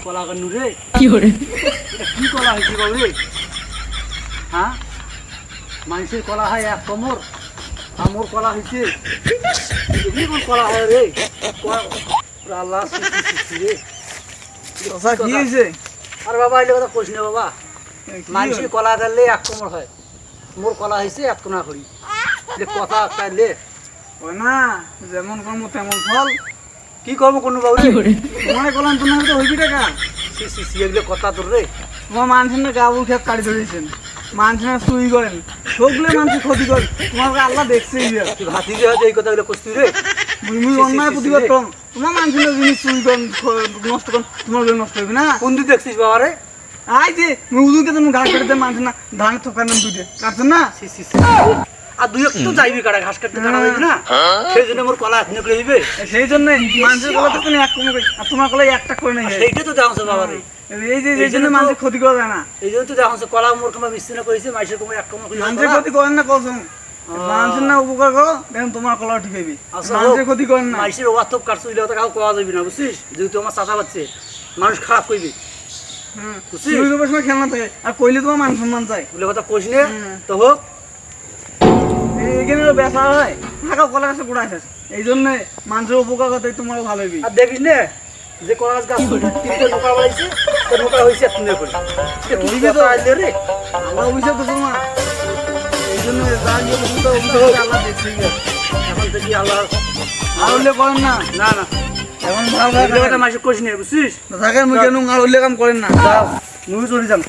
কলা কান্নু রে কি করে কি কলা হয়েছে বাবু রে হ্যাঁ মানুষের কলা হয় এক কোমর আমার কলা হয়েছে কি কোন কলা হয় রে আল্লাহ রে কি হয়েছে? আর বাবা এলে কথা কইস না বাবা মানুষের কলা কাটলে এক কোমর হয় মোর কলা হয়েছে এক কোনা করি কথা কাটলে ওই না যেমন কর্ম তেমন ফল। কি করবো কোনো বাবু কি রে করে তোমার কলাম তোমার তো হইবি টাকা। এগুলো কথা তোর রে তোমার মানুষের না গাবুল খেত কাটি ধরেছেন, মানুষের চুরি করেন, সবগুলো মানুষের ক্ষতি করেন, তোমাকে আল্লাহ দেখছেই। তুই ভাতি দিয়ে হয়তো এই কথাগুলো করছি রে তুমি অন্যায় প্রতিবাদ করো, তোমার মানুষের জিনিস চুরি করেন নষ্ট করেন, তোমার নষ্ট হবে না। কোন দিক দেখছিস বাবা রে আই যে উজুকে তুমি ঘাস কাটতে মানুষ না ধান থকার নাম দুইটা কাটছেন না। আর দুই একটু যাইবি কাটা ঘাস কাটতে কাটা যাবে না সেই জন্য মোর কলা এখনো করে দিবে সেই জন্য মানুষের গলা তো তুমি এক কমে আর তোমার গলায় একটা করে নেই। সেইটা তো দেখাচ্ছে বাবা রে এই যে এই জন্য মানুষের ক্ষতি করা যায় না। এই জন্য তো দেখাচ্ছে কলা মোর কমা মিশ্রণ করেছে মাইসের কমা এক কমা মানুষের ক্ষতি করেন না কসম, মানুষের না উপকার করো দেখুন তোমার কলা ঠিক হইবি। আচ্ছা, মানুষের ক্ষতি করেন না। মাইসের ওয়াতব কাটছো ইলে কথা কাউ কোয়া যাবি না বুঝছিস যেহেতু আমার চাচা বাচ্চে মানুষ খারাপ কইবি বুঝছিস চুরি করবার সময় খেলনা থাকে আর কইলে তোমার মান সম্মান চাই। বলে কথা কইস নে তো হোক এখানে বেচা হয় থাকা কলা গাছে গোড়া শেষ, এই জন্য মানুষের উপকার করতে তোমারও ভালো হইবি। আর দেখিস নে যে কলা গাছ তিনটে নোকা বাড়াইছে তো নোকা হয়েছে এক তুলে করে দিবে তো আইলে রে আল্লাহ অভিশাপ তো তোমার, এই জন্য যা গিয়ে বুঝতে অভিশাপ আল্লাহ দেখছেই। এখন থেকে আল্লাহ আর উল্লেখ করেন না, না না এখন ভালো এগুলো কথা মাইসে কইস নে বুঝছিস থাকেন মুখে নুন আর উল্লেখ কাম করেন না। নুই চলে যান